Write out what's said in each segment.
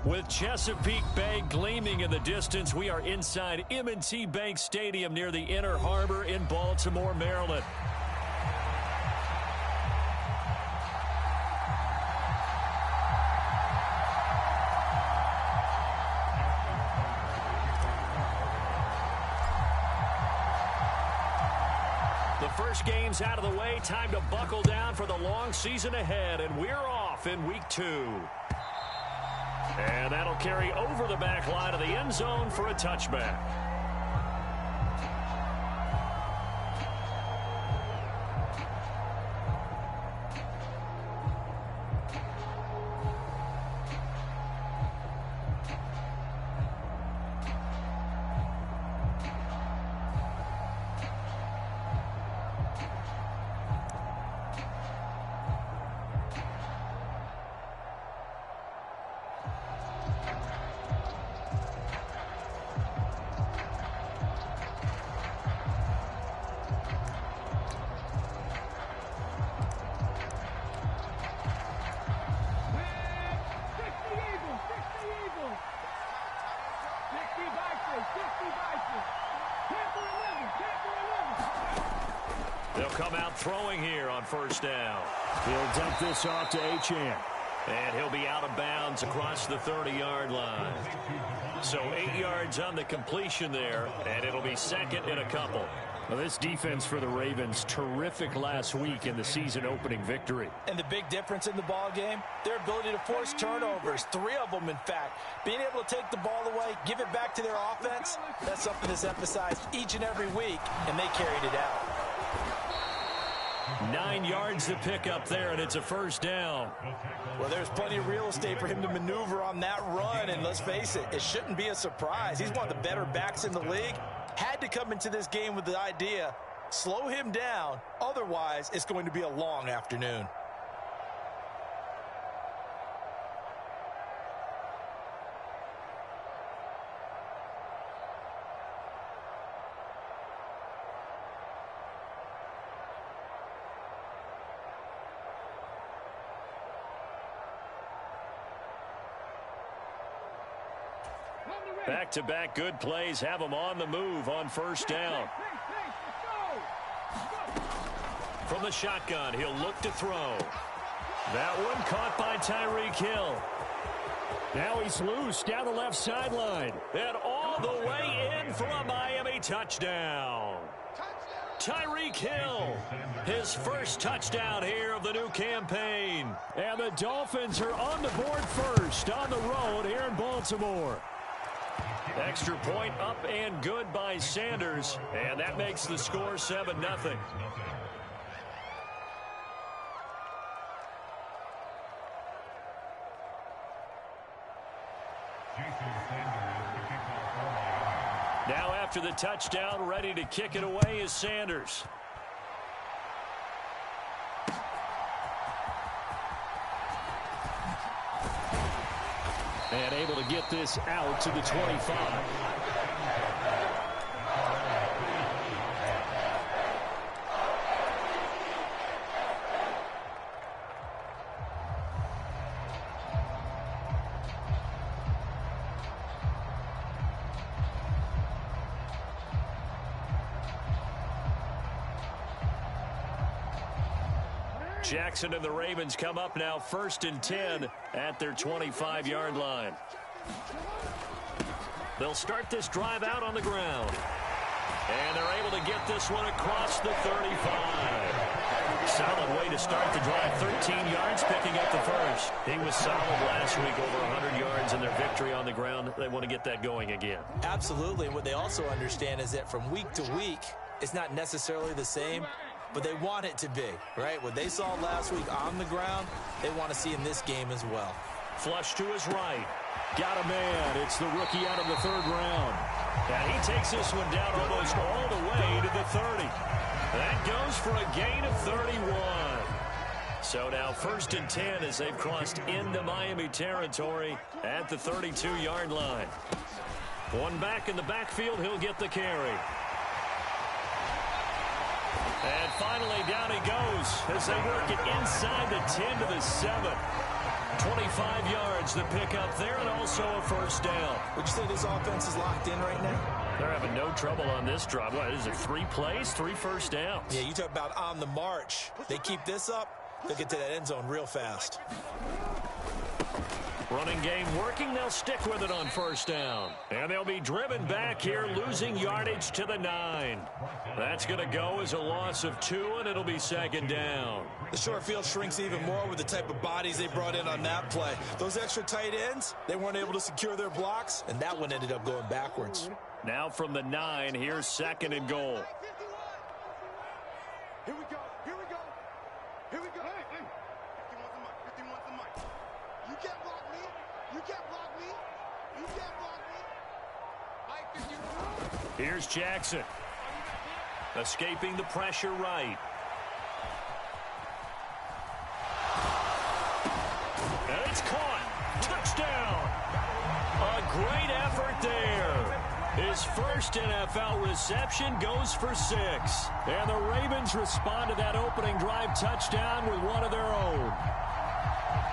With Chesapeake Bay gleaming in the distance, we are inside M&T Bank Stadium near the Inner Harbor in Baltimore, Maryland. The first game's out of the way. Time to buckle down for the long season ahead, and we're off in week 2. And that'll carry over the back line of the end zone for a touchback. They'll come out throwing here on first down. He'll dump this off to Achane. And he'll be out of bounds across the 30-yard line. So 8 yards on the completion there, and it'll be second and a couple. Well, this defense for the Ravens, terrific last week in the season-opening victory. And the big difference in the ball game, their ability to force turnovers, 3 of them, in fact. Being able to take the ball away, give it back to their offense, that's something that's emphasized each and every week, and they carried it out. 9 yards to pick up there, and it's a first down. Well, there's plenty of real estate for him to maneuver on that run, and let's face it, it shouldn't be a surprise. He's one of the better backs in the league. Had to come into this game with the idea, slow him down, otherwise it's going to be a long afternoon. Back-to-back good plays have them on the move on first down. From the shotgun, he'll look to throw. That one caught by Tyreek Hill. Now he's loose down the left sideline. And all the way in for a Miami touchdown. Tyreek Hill, his first touchdown here of the new campaign. And the Dolphins are on the board first on the road here in Baltimore. Extra point up and good by Sanders, and that makes the score 7-0. Now after the touchdown, ready to kick it away is Sanders. And able to get this out to the 25. Jackson and the Ravens come up now 1st and 10 at their 25-yard line. They'll start this drive out on the ground. And they're able to get this one across the 35. Solid way to start the drive. 13 yards picking up the first. He was solid last week, over 100 yards in their victory on the ground. They want to get that going again. Absolutely. What they also understand is that from week to week, it's not necessarily the same, but they want it to be, right? What they saw last week on the ground, they want to see in this game as well. Flush to his right. Got a man. It's the rookie out of the 3rd round. And he takes this one down almost all the way to the 30. That goes for a gain of 31. So now 1st and 10 as they've crossed into Miami territory at the 32-yard line. One back in the backfield, he'll get the carry. And finally, down he goes as they work it inside the 10 to the 7. 25 yards the pick up there, and also a first down. Would you say this offense is locked in right now? They're having no trouble on this drive. What is it, 3 plays, 3 first downs? Yeah, you talk about on the march. They keep this up, they'll get to that end zone real fast. Running game working. They'll stick with it on first down. And they'll be driven back here, losing yardage to the 9. That's going to go as a loss of 2, and it'll be second down. The short field shrinks even more with the type of bodies they brought in on that play. Those extra tight ends, they weren't able to secure their blocks, and that one ended up going backwards. Now from the 9, here's second and goal. Here we go. Here we go. Here we go. Hey. 51's the mic. You can't block me. You can't block me. You can't block me. Mike 51. Here's Jackson. Escaping the pressure right. And it's caught. Touchdown. A great effort there. His first NFL reception goes for 6. And the Ravens respond to that opening drive touchdown with one of their own.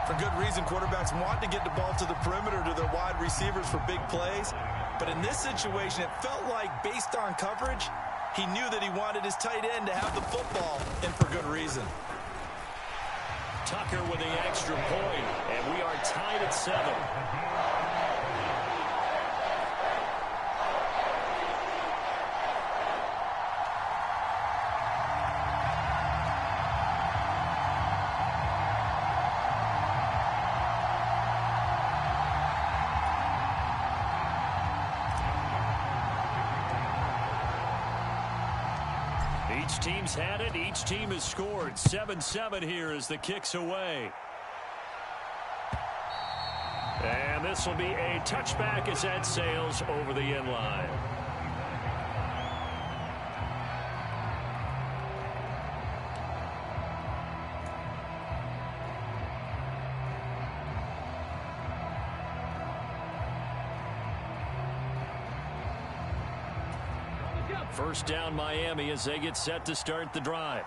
For good reason, quarterbacks want to get the ball to the perimeter to their wide receivers for big plays. But in this situation, it felt like based on coverage, he knew that he wanted his tight end to have the football, and for good reason. Tucker with the extra point, and we are tied at 7. Each team's had it. Each team has scored. 7-7 here as the kick's away. And this will be a touchback as that sails over the end line. First down Miami as they get set to start the drive.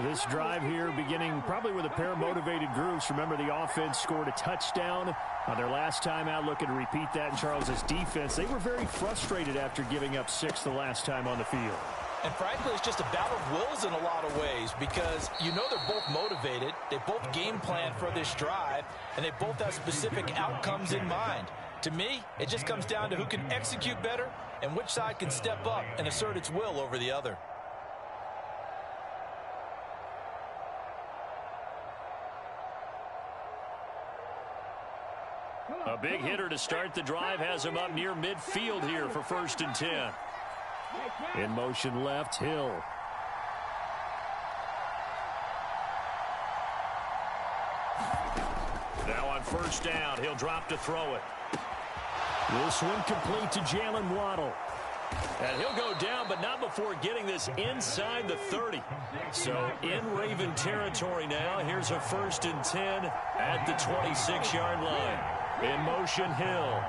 This drive here beginning probably with a pair of motivated groups. Remember, the offense scored a touchdown on their last time out, looking to repeat that in Charles's defense. They were very frustrated after giving up 6 the last time on the field. And frankly, it's just a battle of wills in a lot of ways because you know they're both motivated. They both game plan for this drive, and they both have specific outcomes in mind. To me, it just comes down to who can execute better and which side can step up and assert its will over the other. A big hitter to start the drive has him up near midfield here for 1st and 10. In motion left, Hill. Now on first down, he'll drop to throw it. This one complete to Jalen Waddle. And he'll go down, but not before getting this inside the 30. So in Raven territory now. Here's a 1st and 10 at the 26-yard line. In motion, Hill.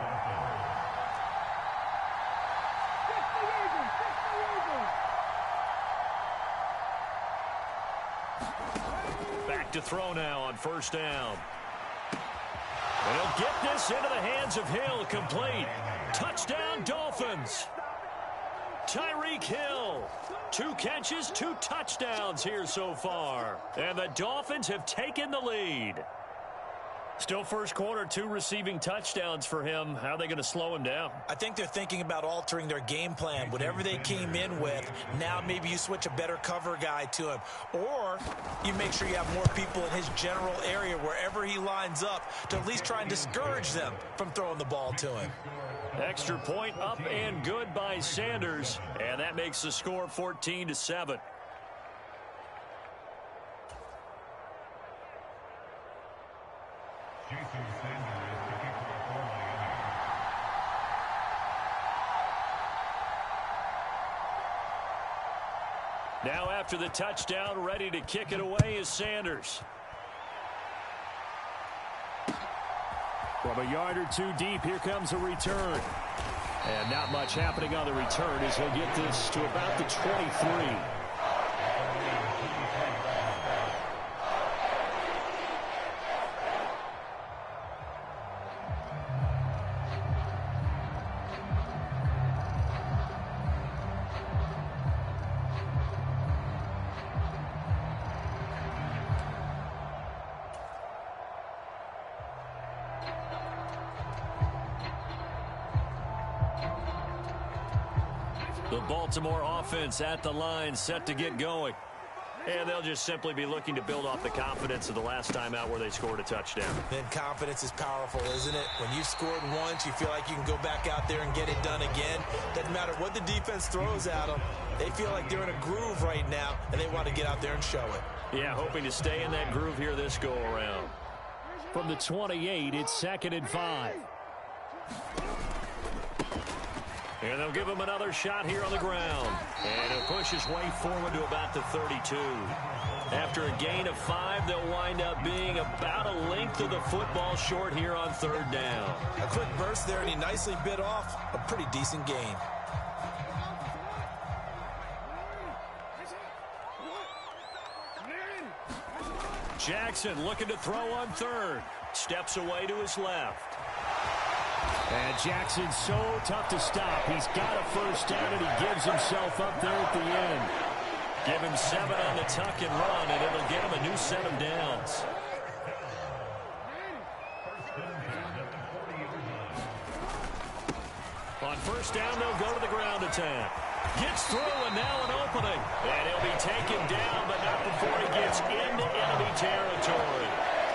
Back to throw now on first down. And he'll get this into the hands of Hill, complete. Touchdown, Dolphins. Tyreek Hill. 2 catches, 2 touchdowns here so far. And the Dolphins have taken the lead. Still first quarter, 2 receiving touchdowns for him. How are they going to slow him down? I think they're thinking about altering their game plan. Whatever they came in with, now maybe you switch a better cover guy to him. Or you make sure you have more people in his general area wherever he lines up to at least try and discourage them from throwing the ball to him. Extra point up and good by Sanders. And that makes the score 14-7. Now after the touchdown, ready to kick it away is Sanders. From a yard or 2 deep, here comes a return. And not much happening on the return as he'll get this to about the 23. The Baltimore offense at the line, set to get going. And they'll just simply be looking to build off the confidence of the last time out where they scored a touchdown. Then confidence is powerful, isn't it? When you've scored once, you feel like you can go back out there and get it done again. Doesn't matter what the defense throws at them. They feel like they're in a groove right now, and they want to get out there and show it. Yeah, hoping to stay in that groove here this go-around. From the 28, it's 2nd and 5. And they'll give him another shot here on the ground. And he'll push his way forward to about the 32. After a gain of 5, they'll wind up being about a length of the football short here on 3rd down. A quick burst there, and he nicely bit off a pretty decent gain. Jackson looking to throw on 3rd. Steps away to his left. And Jackson's so tough to stop. He's got a first down, and he gives himself up there at the end. Give him 7 on the tuck and run, and it'll get him a new set of downs. On 1st down, they'll go to the ground attack. Gets through, and now an opening. And he'll be taken down, but not before he gets into enemy territory.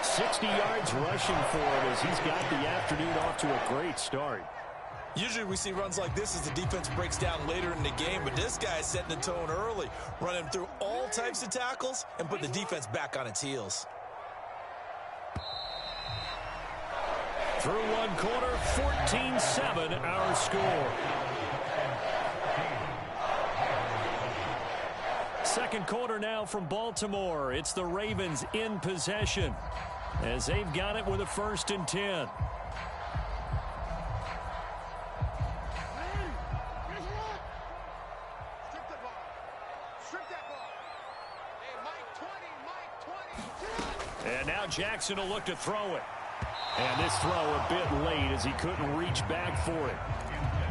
60 yards rushing for him as he's got the afternoon off to a great start. Usually we see runs like this as the defense breaks down later in the game, but this guy is setting the tone early, running through all types of tackles and put the defense back on its heels. Through one quarter, 14-7 our score. 2nd quarter now from Baltimore. It's the Ravens in possession as they've got it with a 1st and 10. And now Jackson will look to throw it. And this throw a bit late as he couldn't reach back for it.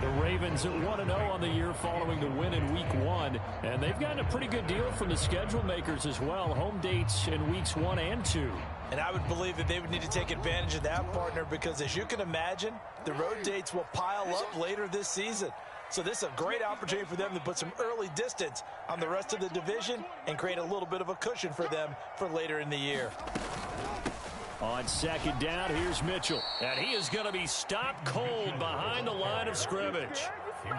The Ravens at 1-0 on the year following the win in Week 1. And they've gotten a pretty good deal from the schedule makers as well. Home dates in Weeks 1 and 2. And I would believe that they would need to take advantage of that, partner, because as you can imagine, the road dates will pile up later this season. So this is a great opportunity for them to put some early distance on the rest of the division and create a little bit of a cushion for them for later in the year. On 2nd down, here's Mitchell. And he is going to be stopped cold behind the line of scrimmage.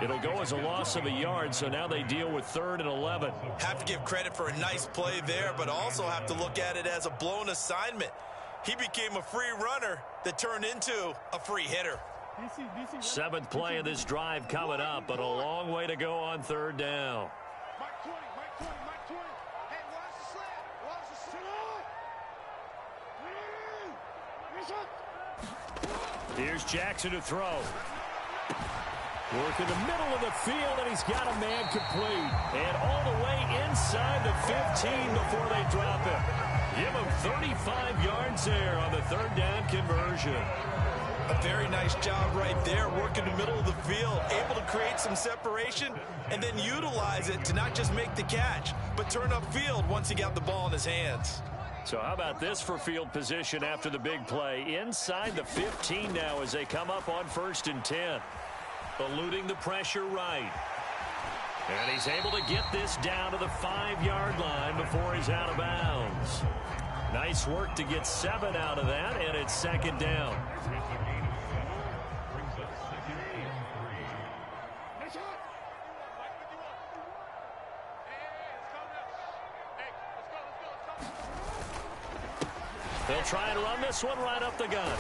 It'll go as a loss of a yard, so now they deal with 3rd and 11. Have to give credit for a nice play there, but also have to look at it as a blown assignment. He became a free runner that turned into a free hitter. 7th play of this drive coming up, but a long way to go on 3rd down. Here's Jackson to throw. Work in the middle of the field, and he's got a man complete. And all the way inside the 15 before they drop him. Give him 35 yards there on the 3rd down conversion. A very nice job right there, working the middle of the field, able to create some separation and then utilize it to not just make the catch, but turn upfield once he got the ball in his hands. So how about this for field position after the big play? Inside the 15 now as they come up on 1st and 10. Eluding the pressure right. And he's able to get this down to the 5-yard line before he's out of bounds. Nice work to get 7 out of that, and it's 2nd down. They'll try and run this one right up the gut.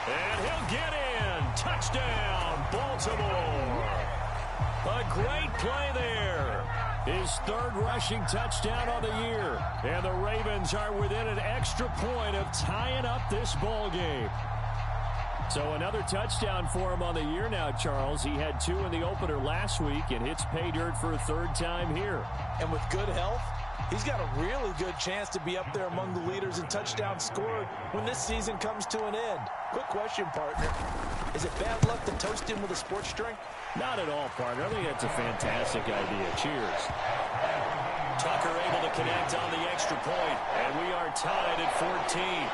And he'll get in. Touchdown, Baltimore. A great play there. His 3rd rushing touchdown on the year. And the Ravens are within an extra point of tying up this ball game. So another touchdown for him on the year now, Charles. He had 2 in the opener last week and hits pay dirt for a 3rd time here. And with good health, he's got a really good chance to be up there among the leaders in touchdowns scored when this season comes to an end. Quick question, partner. Is it bad luck to toast him with a sports drink? Not at all, partner. I think that's a fantastic idea. Cheers. Tucker able to connect on the extra point, and we are tied at 14.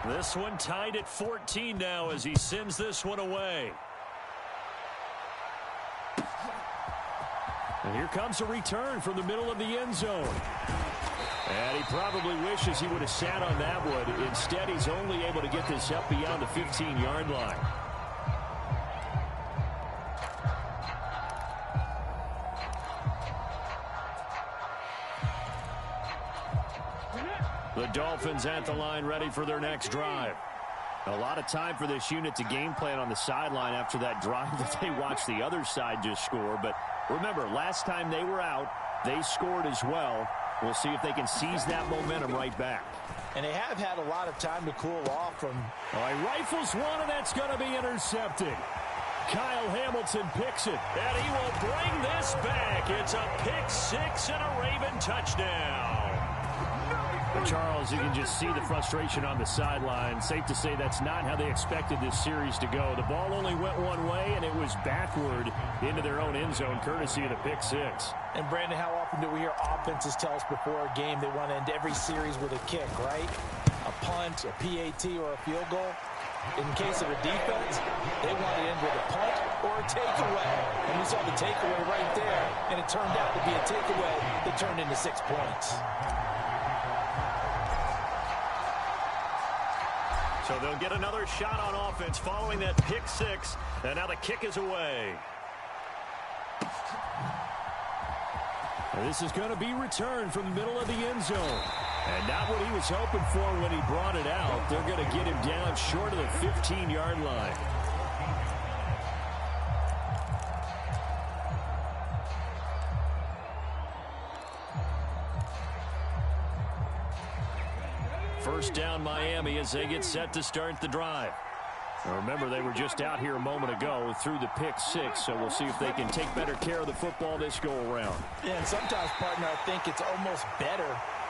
This one tied at 14 now as he sends this one away. And here comes a return from the middle of the end zone. And he probably wishes he would have sat on that one. Instead, he's only able to get this up beyond the 15-yard line. The Dolphins at the line, ready for their next drive. A lot of time for this unit to game plan on the sideline after that drive that they watched the other side just score. But remember, last time they were out, they scored as well. We'll see if they can seize that momentum right back. And they have had a lot of time to cool off from... All right, rifles one, and that's going to be intercepted. Kyle Hamilton picks it. And he will bring this back. It's a pick six and a Raven touchdown. Charles, you can just see the frustration on the sideline. Safe to say that's not how they expected this series to go. The ball only went one way, and it was backward into their own end zone, courtesy of the pick six. And, Brandon, how often do we hear offenses tell us before a game they want to end every series with a kick, right? A punt, a PAT, or a field goal. In case of a defense, they want to end with a punt or a takeaway. And we saw the takeaway right there, and it turned out to be a takeaway that turned into 6 points. So they'll get another shot on offense following that pick six. And now the kick is away. And this is going to be returned from the middle of the end zone. And not what he was hoping for when he brought it out. They're going to get him down short of the 15-yard line. First down Miami as they get set to start the drive. Now remember, they were just out here a moment ago through the pick six, so we'll see if they can take better care of the football this go-around. Yeah, and sometimes, partner, I think it's almost better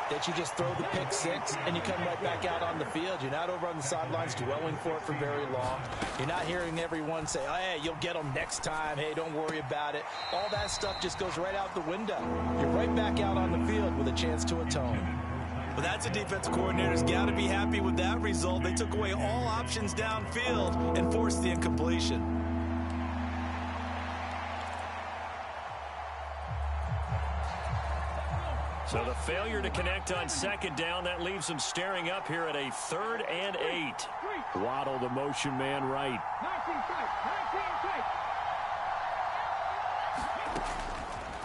that you just throw the pick six and you come right back out on the field. You're not over on the sidelines dwelling for it for very long. You're not hearing everyone say, oh, hey, you'll get them next time. Hey, don't worry about it. All that stuff just goes right out the window. You're right back out on the field with a chance to atone. Well, that's a defensive coordinator's got to be happy with that result. They took away all options downfield and forced the incompletion. So the failure to connect on second down, that leaves them staring up here at a 3rd and 8. Waddle, the motion man, right.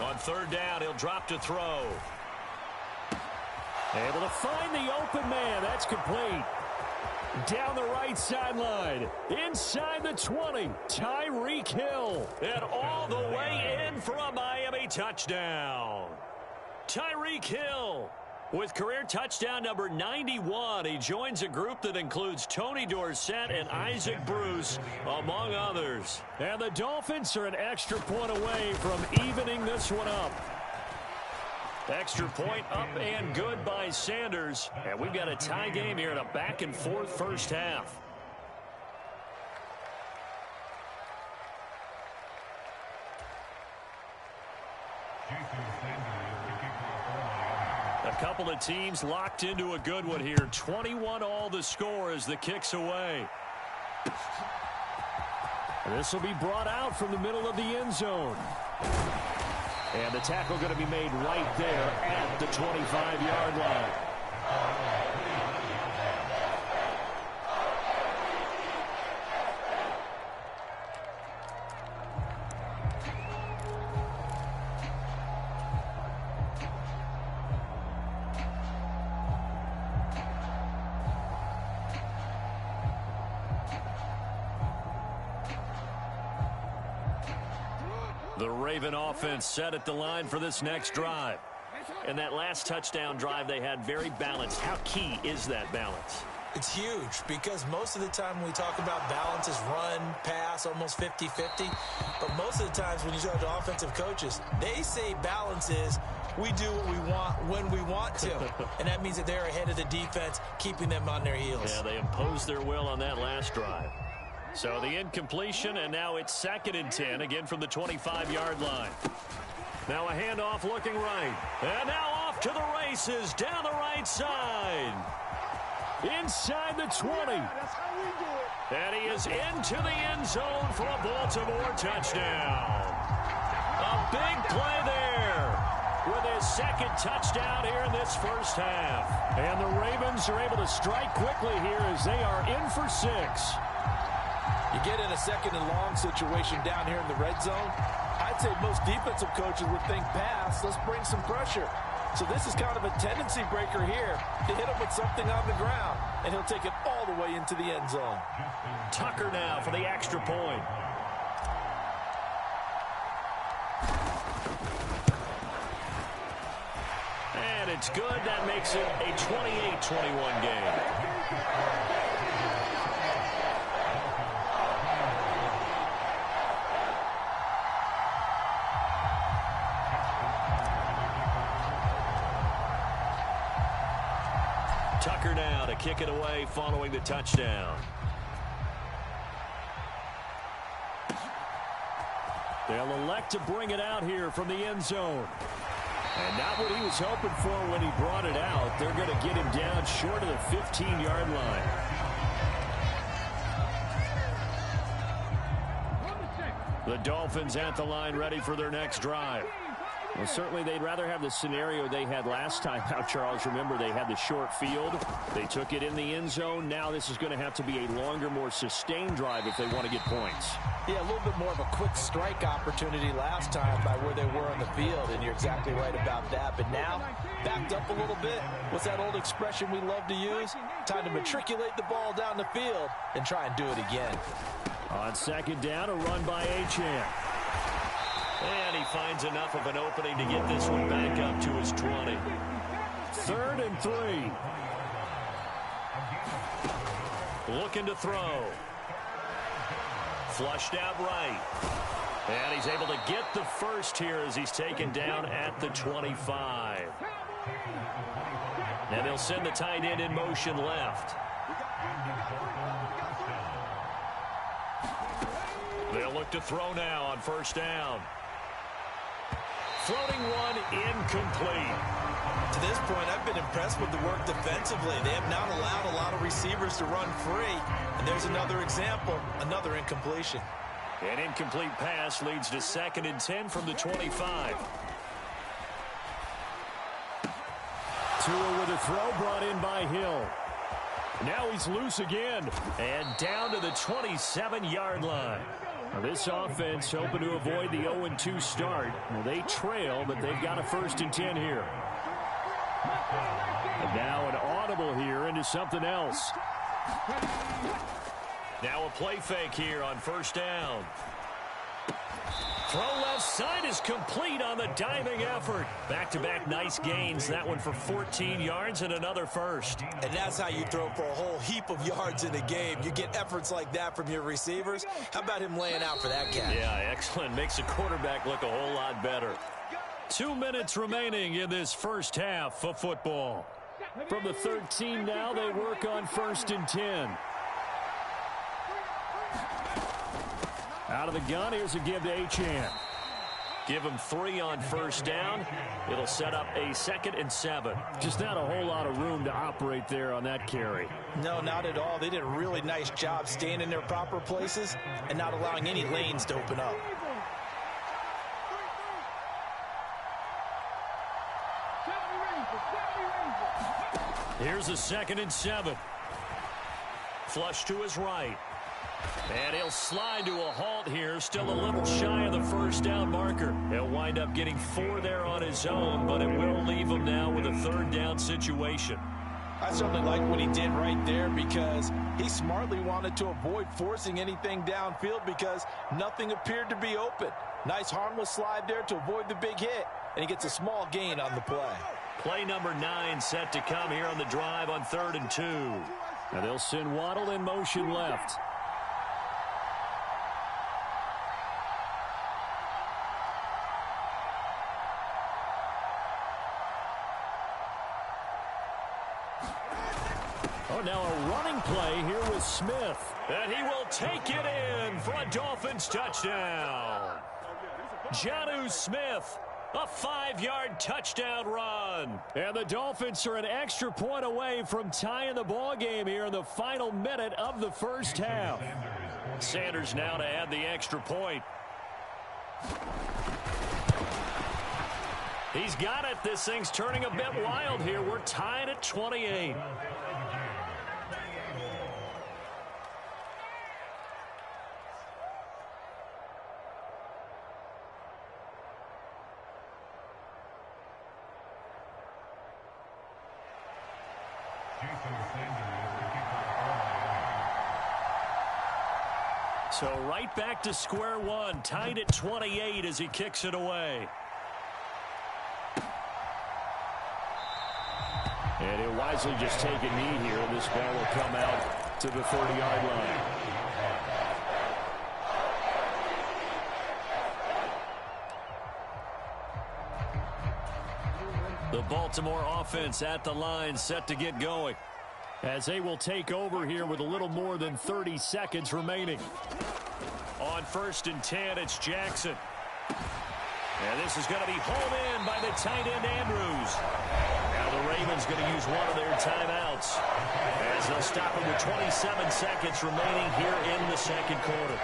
On 3rd down, he'll drop to throw. Able to find the open man. That's complete. Down the right sideline. Inside the 20. Tyreek Hill. And all the way in for a Miami touchdown. Tyreek Hill with career touchdown number 91. He joins a group that includes Tony Dorsett and Isaac Bruce, among others. And the Dolphins are an extra point away from evening this one up. Extra point up and good by Sanders. And we've got a tie game here in a back-and-forth first half. A couple of teams locked into a good one here. 21 all the score as the kick's away. This will be brought out from the middle of the end zone. And the tackle going to be made right there at the 25-yard line. The Raven offense set at the line for this next drive. And that last touchdown drive they had very balanced. How key is that balance? It's huge because most of the time when we talk about balance is run, pass, almost 50-50. But most of the times when you talk to offensive coaches, they say balance is we do what we want when we want to. And that means that they're ahead of the defense, keeping them on their heels. Yeah, they imposed their will on that last drive. So the incompletion, and now it's 2nd and 10, again from the 25-yard line. Now a handoff looking right. And now off to the races down the right side. inside the 20. And he is into the end zone for a Baltimore touchdown. A big play there with his second touchdown here in this first half. And the Ravens are able to strike quickly here as they are in for 6. You get in a second and long situation down here in the red zone, I'd say most defensive coaches would think pass, let's bring some pressure. So this is kind of a tendency breaker here to hit him with something on the ground, and he'll take it all the way into the end zone. Tucker now for the extra point. And it's good. That makes it a 28-21 game. Tucker now to kick it away following the touchdown. They'll elect to bring it out here from the end zone. And not what he was hoping for when he brought it out. They're going to get him down short of the 15-yard line. The Dolphins at the line ready for their next drive. Well, certainly they'd rather have the scenario they had last time out, Charles. Remember, they had the short field. They took it in the end zone. Now this is going to have to be a longer, more sustained drive if they want to get points. Yeah, a little bit more of a quick strike opportunity last time by where they were on the field, and you're exactly right about that. But now, backed up a little bit. What's that old expression we love to use? Time to matriculate the ball down the field and try and do it again. On second down, a run by Achane. And he finds enough of an opening to get this one back up to his 20. 3rd and 3. Looking to throw. Flushed out right. And he's able to get the first here as he's taken down at the 25. And they'll send the tight end in motion left. They'll look to throw now on first down. Floating one incomplete. To this point, I've been impressed with the work defensively. They have not allowed a lot of receivers to run free. And there's another example, another incompletion. An incomplete pass leads to 2nd and 10 from the 25. Tua with a throw brought in by Hill. Now he's loose again. And down to the 27-yard line. Now this offense hoping to avoid the 0-2 start. Well, they trail, but they've got a 1st and 10 here. And now an audible here into something else. Now a play fake here on first down. Throw left side is complete on the diving effort. Back-to-back nice gains. That one for 14 yards and another first. And that's how you throw for a whole heap of yards in a game. You get efforts like that from your receivers. How about him laying out for that catch? Yeah, excellent. Makes the quarterback look a whole lot better. 2 minutes remaining in this first half of football. From the 13 now, they work on 1st and 10. Out of the gun, here's a give to Achane. Give him 3 on first down. It'll set up a 2nd and 7. Just not a whole lot of room to operate there on that carry. No, not at all. They did a really nice job staying in their proper places and not allowing any lanes to open up. Here's a 2nd and 7. Flush to his right. And he'll slide to a halt here. Still a little shy of the first down marker. He'll wind up getting 4 there on his own, but it will leave him now with a 3rd down situation. I certainly like what he did right there because he smartly wanted to avoid forcing anything downfield because nothing appeared to be open. Nice harmless slide there to avoid the big hit, and he gets a small gain on the play. Play number 9 set to come here on the drive on 3rd and 2. Now they'll send Waddle in motion left. Oh, now a running play here with Smith. And he will take it in for a Dolphins touchdown. Jonnu Smith A 5-yard touchdown run. And the Dolphins are an extra point away from tying the ball game here in the final minute of the first half. Sanders now to add the extra point. He's got it. This thing's turning a bit wild here. We're tied at 28. So right back to square one, tied at 28 as he kicks it away. And he'll wisely just take a knee here, and this ball will come out to the 30-yard line. The Baltimore offense at the line, set to get going. As they will take over here with a little more than 30 seconds remaining. On 1st and 10, it's Jackson. And this is going to be hauled in by the tight end, Andrews. Now the Ravens going to use one of their timeouts as they'll stop him with 27 seconds remaining here in the second quarter.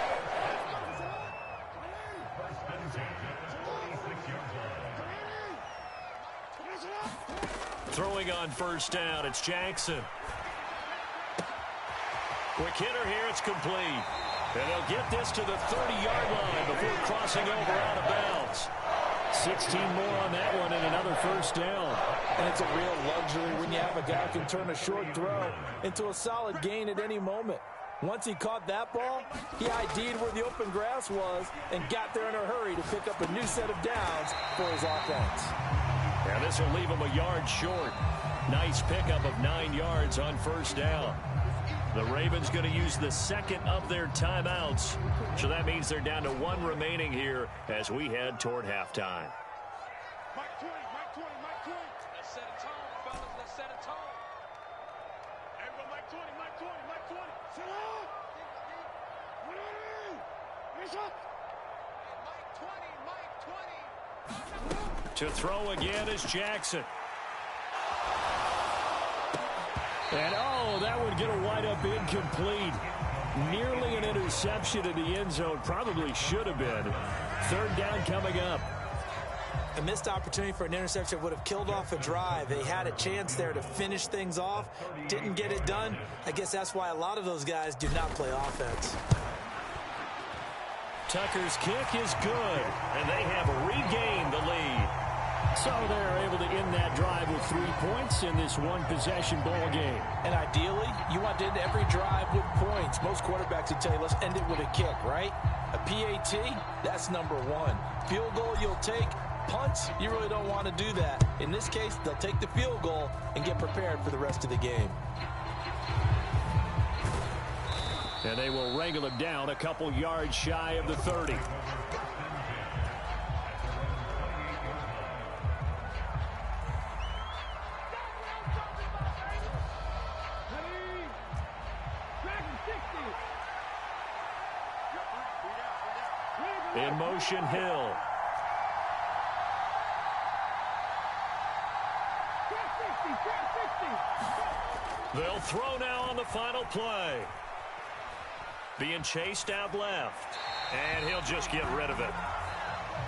Throwing on 1st down, it's Jackson. Quick hitter here, it's complete. And they'll get this to the 30-yard line before crossing over out of bounds. 16 more on that one and another 1st down. And it's a real luxury when you have a guy who can turn a short throw into a solid gain at any moment. Once he caught that ball, he ID'd where the open grass was and got there in a hurry to pick up a new set of downs for his offense. And this will leave him a yard short. Nice pickup of 9 yards on 1st down. The Ravens going to use the second of their timeouts. So that means they're down to 1 remaining here as we head toward halftime. Mike 20, Mike 20, Mike 20. Let's set a tone, fellas. Let's set a tone. Everybody, Mike 20, Mike 20, Mike 20. Sit up. Finish up. Mike 20, Mike 20. To throw again is Jackson. And, oh, that would get a wide-up incomplete. Nearly an interception in the end zone. Probably should have been. 3rd down coming up. A missed opportunity for an interception would have killed off a drive. They had a chance there to finish things off. Didn't get it done. I guess that's why a lot of those guys do not play offense. Tucker's kick is good, and they have regained the lead. So they're able to end that drive with 3 points in this one-possession ball game. And ideally, you want to end every drive with points. Most quarterbacks would tell you, let's end it with a kick, right? A PAT, that's number 1. Field goal you'll take. Punts, you really don't want to do that. In this case, they'll take the field goal and get prepared for the rest of the game. And they will wrangle him down a couple yards shy of the 30. In motion, Hill. They'll throw now on the final play. Being chased out left. And he'll just get rid of it.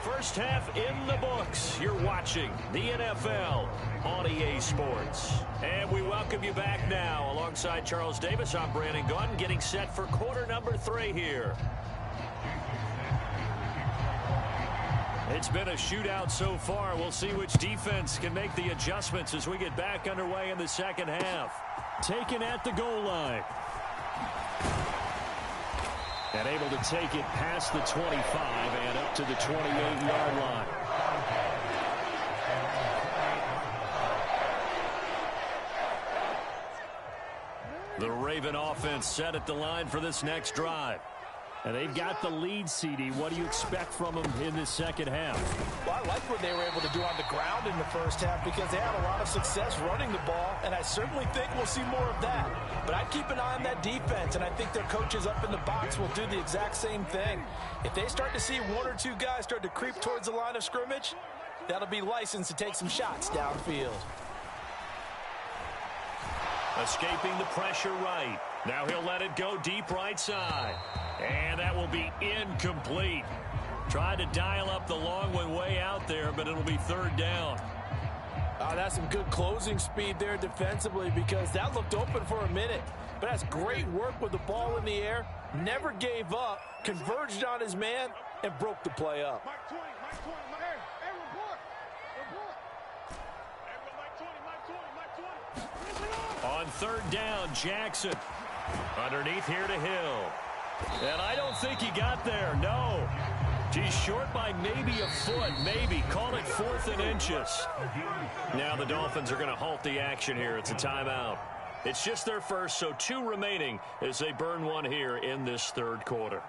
First half in the books. You're watching the NFL on EA Sports. And we welcome you back now. Alongside Charles Davis, I'm Brandon Gaudin, getting set for quarter number 3 here. It's been a shootout so far. We'll see which defense can make the adjustments as we get back underway in the second half. Taken at the goal line. And able to take it past the 25 and up to the 28-yard line. The Raven offense set at the line for this next drive. And they've got the lead, CD. What do you expect from them in the second half? Well, I like what they were able to do on the ground in the first half because they had a lot of success running the ball, and I certainly think we'll see more of that. But I'd keep an eye on that defense, and I think their coaches up in the box will do the exact same thing. If they start to see 1 or 2 guys start to creep towards the line of scrimmage, that'll be licensed to take some shots downfield. Escaping the pressure right. Now he'll let it go deep right side. And that will be incomplete. Tried to dial up the long one way out there, but it'll be third down. That's some good closing speed there defensively, because that looked open for a minute. But that's great work with the ball in the air. Never gave up, converged on his man, and broke the play up. Mike 20, Mike 20, Mike. Hey, report. Report. Hey, Mike 20, Mike 20, Mike 20. On third down, Jackson. Underneath here to Hill. And I don't think he got there, no. He's short by maybe a foot, maybe. Call it 4th and inches. Now the Dolphins are going to halt the action here. It's a timeout. It's just their first, so 2 remaining as they burn one here in this third quarter.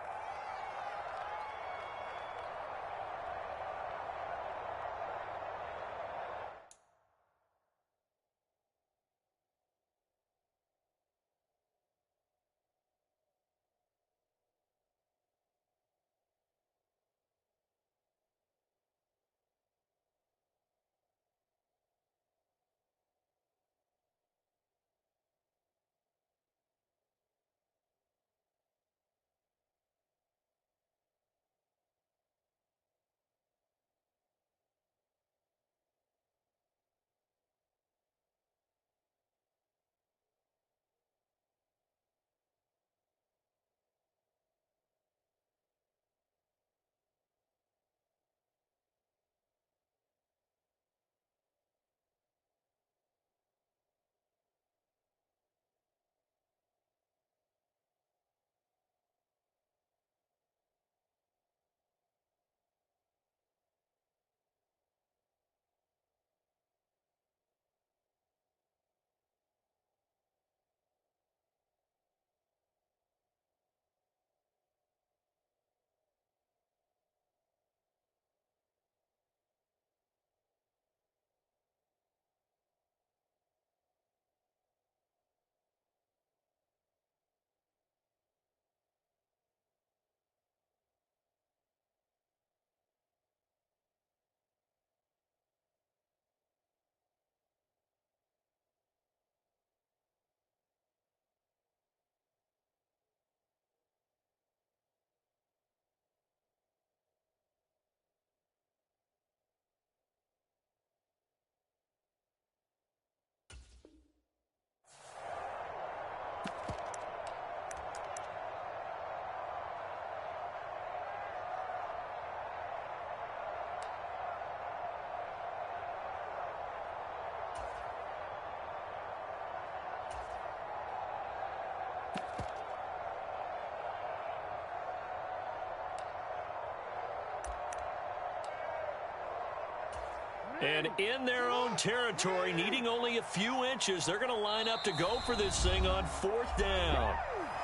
And in their own territory, needing only a few inches, they're going to line up to go for this thing on 4th down.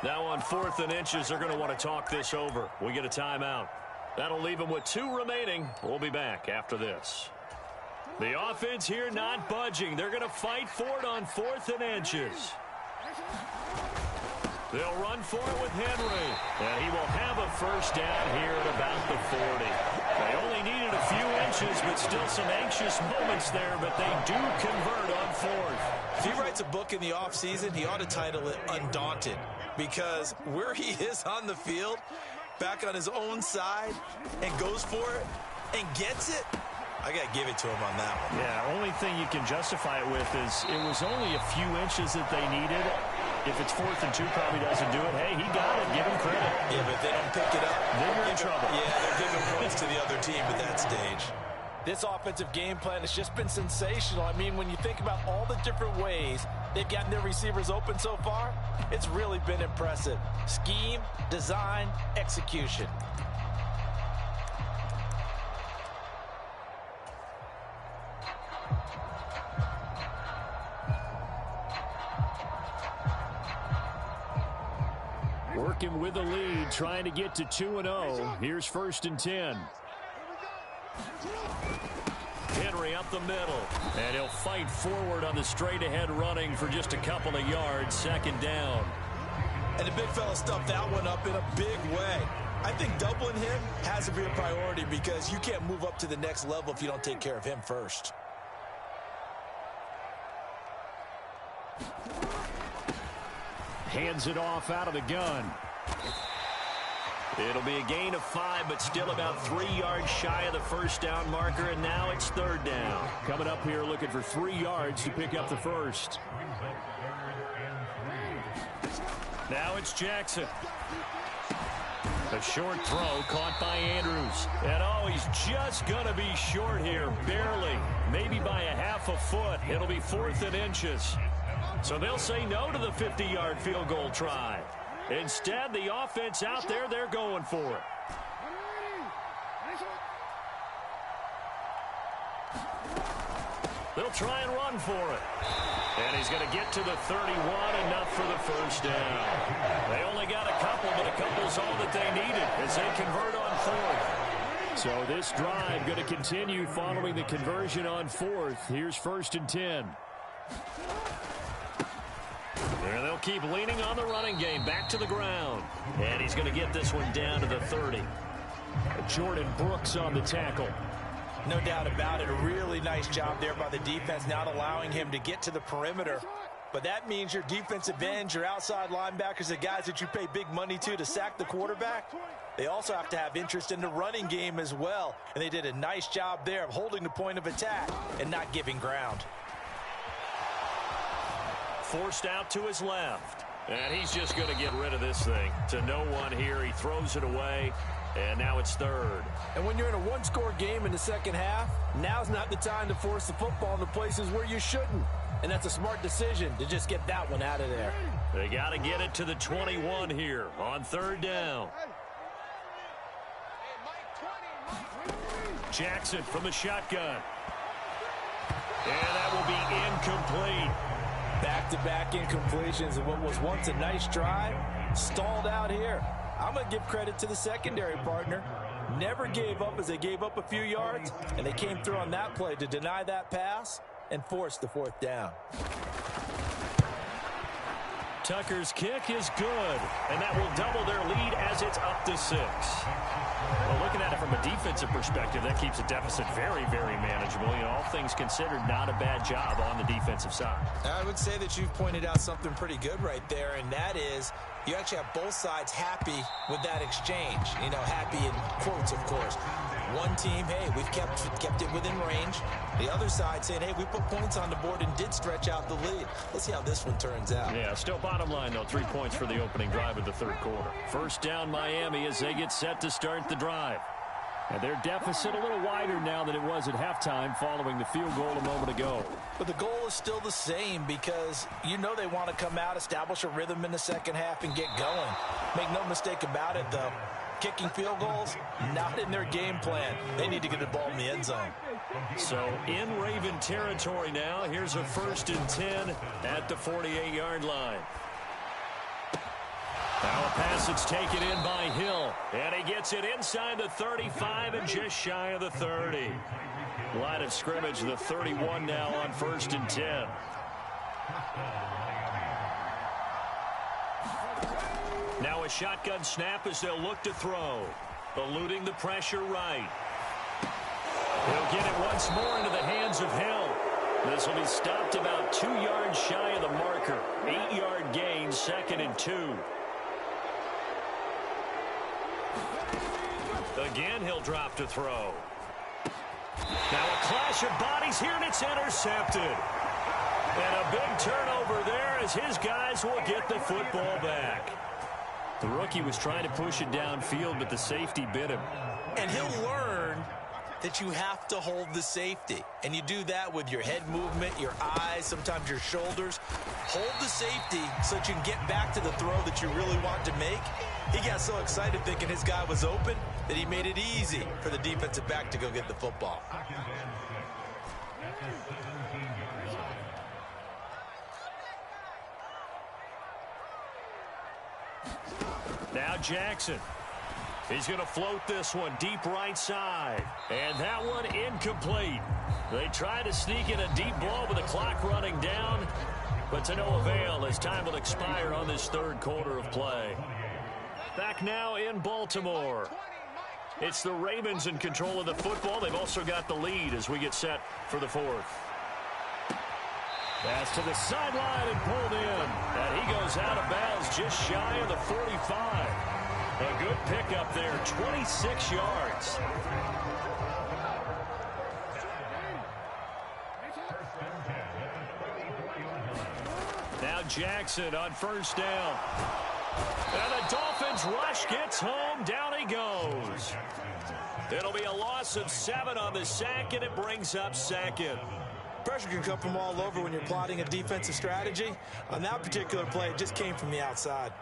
Now on 4th and inches, they're going to want to talk this over. We get a timeout. That'll leave them with 2 remaining. We'll be back after this. The offense here not budging. They're going to fight for it on 4th and inches. They'll run for it with Henry. And he will have a first down here at about the 40. They only needed a few inches, but still some anxious moments there, but they do convert on 4th. If he writes a book in the offseason, he ought to title it Undaunted, because where he is on the field, back on his own side, and goes for it and gets it, I got to give it to him on that one. Yeah, only thing you can justify it with is it was only a few inches that they needed. If it's 4th and 2, probably doesn't do it. Hey, he got it. Give him credit. Yeah, but if they don't pick it up, then you're in trouble. Yeah, they're giving points to the other team at that stage. This offensive game plan has just been sensational. I mean, when you think about all the different ways they've gotten their receivers open so far, it's really been impressive. Scheme, design, execution. Working with the lead, trying to get to 2-0. Here's 1st and 10. Henry up the middle, and he'll fight forward on the straight-ahead running for just a couple of yards, 2nd down. And the big fella stuffed that one up in a big way. I think doubling him has to be a priority because you can't move up to the next level if you don't take care of him first. Hands it off out of the gun. It'll be a gain of 5, but still about 3 yards shy of the first down marker, and now it's third down. Coming up here looking for 3 yards to pick up the first. Now it's Jackson. A short throw caught by Andrews. And oh, he's just going to be short here, barely. Maybe by a half a foot. It'll be 4th and inches. So they'll say no to the 50-yard field goal try. Instead, the offense out there, they're going for it. They'll try and run for it. And he's going to get to the 31, enough for the first down. They only got a couple, but a couple's all that they needed as they convert on 4th. So this drive going to continue following the conversion on 4th. Here's 1st and 10. There they'll keep leaning on the running game. Back to the ground. And he's going to get this one down to the 30. Jordan Brooks on the tackle. No doubt about it. A really nice job there by the defense, not allowing him to get to the perimeter. But that means your defensive ends, your outside linebackers, the guys that you pay big money to sack the quarterback, they also have to have interest in the running game as well. And they did a nice job there of holding the point of attack and not giving ground. Forced out to his left. And he's just going to get rid of this thing. To no one here. He throws it away. And now it's 3rd. And when you're in a one-score game in the second half, now's not the time to force the football in the places where you shouldn't. And that's a smart decision to just get that one out of there. They got to get it to the 21 here on 3rd down. Jackson from the shotgun. And that will be incomplete. Back-to-back incompletions of what was once a nice drive, stalled out here. I'm going to give credit to the secondary partner. Never gave up as they gave up a few yards, and they came through on that play to deny that pass and force the 4th down. Tucker's kick is good, and that will double their lead as it's up to 6. Well, looking at it from a defensive perspective, that keeps the deficit very, very manageable. You know, all things considered, not a bad job on the defensive side. I would say that you've pointed out something pretty good right there, and that is you actually have both sides happy with that exchange. You know, happy in quotes, of course. One team, hey, we've kept it within range. The other side saying, hey, we put points on the board and did stretch out the lead. Let's see how this one turns out. Yeah, still bottom line, though, 3 points for the opening drive of the 3rd quarter. First down, Miami, as they get set to start the drive. And their deficit a little wider now than it was at halftime following the field goal a moment ago. But the goal is still the same because you know they want to come out, establish a rhythm in the second half, and get going. Make no mistake about it, though. Kicking field goals, not in their game plan. They need to get the ball in the end zone. So in Raven territory now. Here's a 1st and 10 at the 48-yard line. Now a pass that's taken in by Hill. And he gets it inside the 35 and just shy of the 30. Line of scrimmage, the 31 now on 1st and 10. Now a shotgun snap as they'll look to throw. Eluding the pressure right. He'll get it once more into the hands of Hill. This will be stopped about 2 yards shy of the marker. 8-yard gain, 2nd and 2. Again, he'll drop to throw. Now a clash of bodies here, and it's intercepted. And a big turnover there as his guys will get the football back. The rookie was trying to push it downfield, but the safety bit him. And he'll learn that you have to hold the safety. And you do that with your head movement, your eyes, sometimes your shoulders. Hold the safety so that you can get back to the throw that you really want to make. He got so excited thinking his guy was open that he made it easy for the defensive back to go get the football. Now Jackson. He's going to float this one deep right side. And that one incomplete. They try to sneak in a deep ball with the clock running down, but to no avail as time will expire on this 3rd quarter of play. Back now in Baltimore. It's the Ravens in control of the football. They've also got the lead as we get set for the fourth. Pass to the sideline and pulled in. And he goes out of bounds just shy of the 45. A good pickup there, 26 yards. Now Jackson on first down. And the Dolphins rush gets home. Down he goes. It'll be a loss of 7 on the sack, and it brings up second. Pressure can come from all over when you're plotting a defensive strategy. On that particular play, it just came from the outside.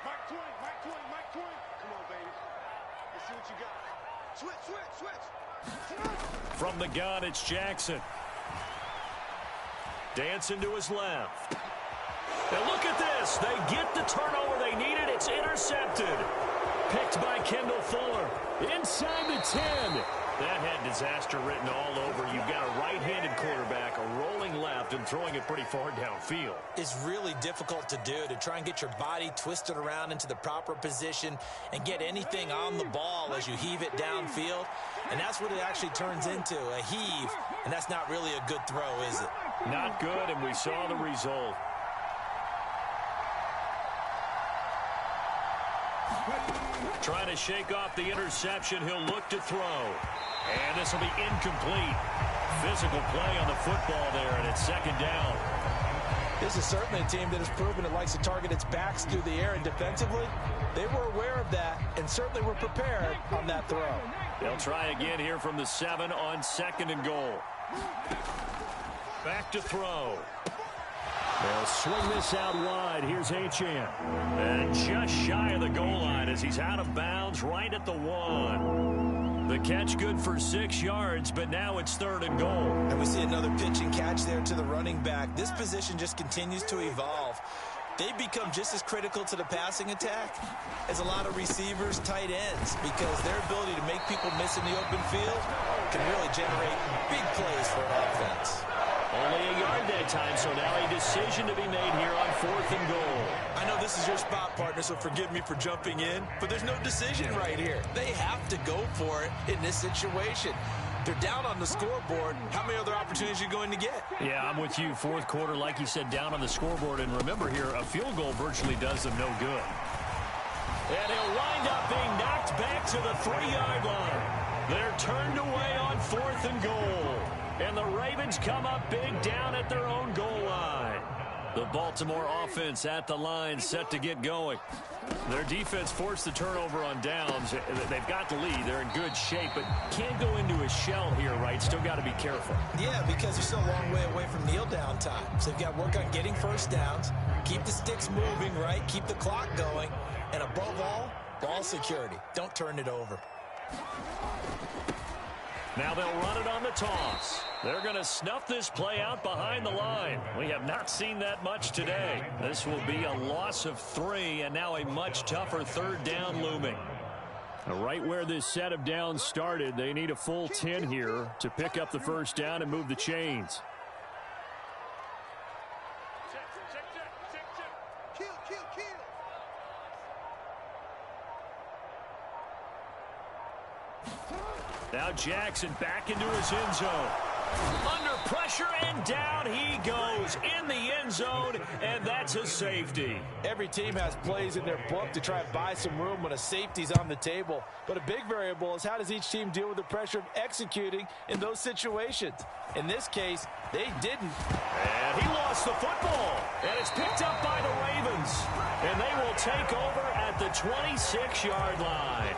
Mike 20. Come on, baby. Let's see what you got. Switch. From the gun, it's Jackson. Dancing to his left. And look at this. They get the turnover they needed. It's intercepted. Picked by Kendall Fuller. Inside the 10. That had disaster written all over. You've got a right-handed quarterback, a rolling left, and throwing it pretty far downfield. It's really difficult to do, to try and get your body twisted around into the proper position and get anything on the ball as you heave it downfield. And that's what it actually turns into, a heave. And that's not really a good throw, is it? Not good, and we saw the result. Trying to shake off the interception. He'll look to throw. And this will be incomplete. Physical play on the football there, and it's second down. This is certainly a team that has proven it likes to target its backs through the air, and defensively, they were aware of that and certainly were prepared on that throw. They'll try again here from the 7 on second and goal. Back to throw. They'll swing this out wide. Here's Achane. And just shy of the goal line as he's out of bounds right at the 1. The catch good for 6 yards, but now it's third and goal. And we see another pitch and catch there to the running back. This position just continues to evolve. They've become just as critical to the passing attack as a lot of receivers, tight ends, because their ability to make people miss in the open field can really generate big plays for an offense. Only a yard that time, so now a decision to be made here on fourth and goal. I know this is your spot, partner, so forgive me for jumping in, but there's no decision right here. They have to go for it in this situation. They're down on the scoreboard. How many other opportunities are you going to get? Yeah, I'm with you. Fourth quarter, like you said, down on the scoreboard. And remember here, a field goal virtually does them no good. And he'll wind up being knocked back to the 3-yard line. They're turned away on fourth and goal. And the Ravens come up big down at their own goal line. The Baltimore offense at the line, set to get going. Their defense forced the turnover on downs. They've got the lead. They're in good shape, but can't go into a shell here, right? Still got to be careful. Yeah, because they're still a long way away from kneel down time. So they've got to work on getting first downs, keep the sticks moving, right? Keep the clock going. And above all, ball security. Don't turn it over. Now they'll run it on the toss. They're going to snuff this play out behind the line. We have not seen that much today. This will be a loss of 3, and now a much tougher third down looming. Right where this set of downs started, they need a full 10 here to pick up the first down and move the chains. Now Jackson back into his end zone. Under pressure, and down he goes in the end zone, and that's a safety. Every team has plays in their book to try and buy some room when a safety's on the table. But a big variable is how does each team deal with the pressure of executing in those situations. In this case, they didn't. And he lost the football, and it's picked up by the Ravens. And they will take over at the 26-yard line.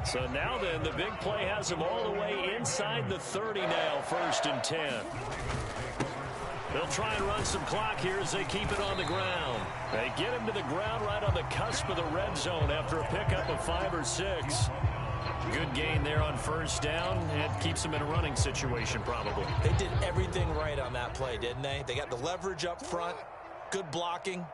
So now then, the big play has them all the way inside the 30 now, 1st and 10. They'll try and run some clock here as they keep it on the ground. They get him to the ground right on the cusp of the red zone after a pickup of 5 or 6. Good gain there on first down, and keeps them in a running situation probably. They did everything right on that play, didn't they? They got the leverage up front, good blocking.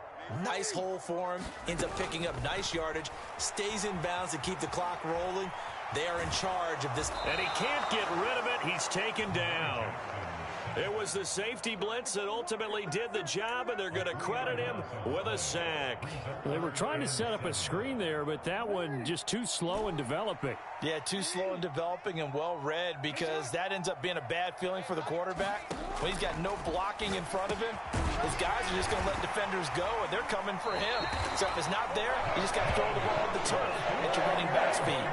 Nice hole for him, ends up picking up nice yardage, stays in bounds to keep the clock rolling. They are in charge of this. And he can't get rid of it. He's taken down. It was the safety blitz that ultimately did the job, and they're going to credit him with a sack. They were trying to set up a screen there, but that one just too slow in developing. Yeah, too slow in developing and well read, because that ends up being a bad feeling for the quarterback. When he's got no blocking in front of him, his guys are just going to let defenders go, and they're coming for him. So if it's not there, you just got to throw the ball at the turf at your running back speed.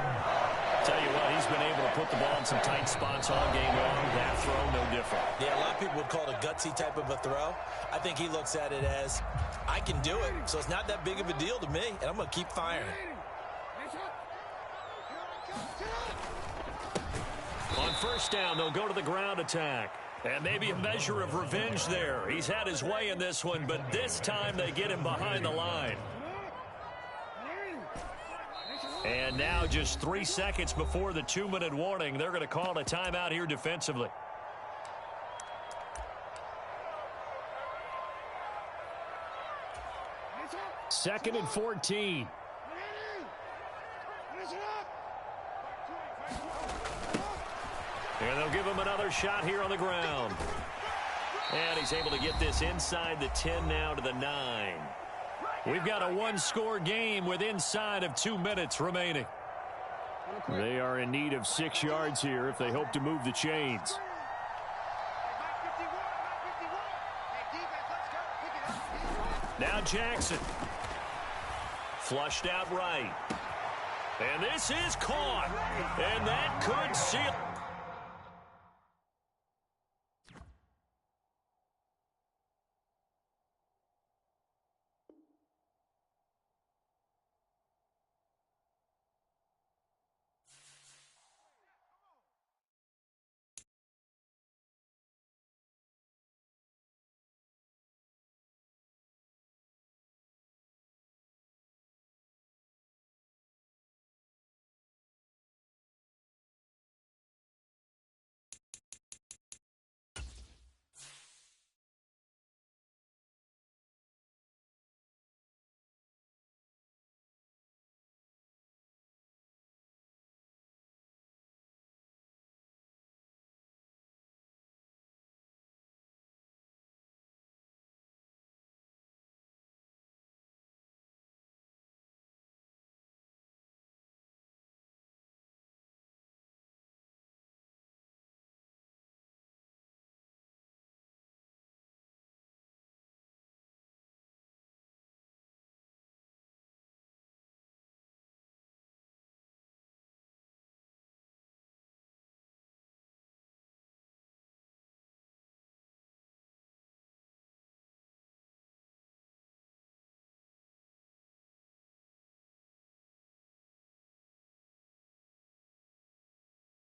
Tell you what, he's been able to put the ball in some tight spots all game long. That throw, no different. Yeah, a lot of people would call it a gutsy type of a throw. I think he looks at it as, I can do it, so it's not that big of a deal to me, and I'm going to keep firing. On first down, they'll go to the ground attack. And maybe a measure of revenge there. He's had his way in this one, but this time they get him behind the line. And now just 3 seconds before the 2-minute warning, they're going to call a timeout here defensively. Second and 14. And they'll give him another shot here on the ground. And he's able to get this inside the 10 now to the 9. We've got a one-score game with inside of 2 minutes remaining. They are in need of 6 yards here if they hope to move the chains. Now Jackson. Flushed out right. And this is caught. And that could seal.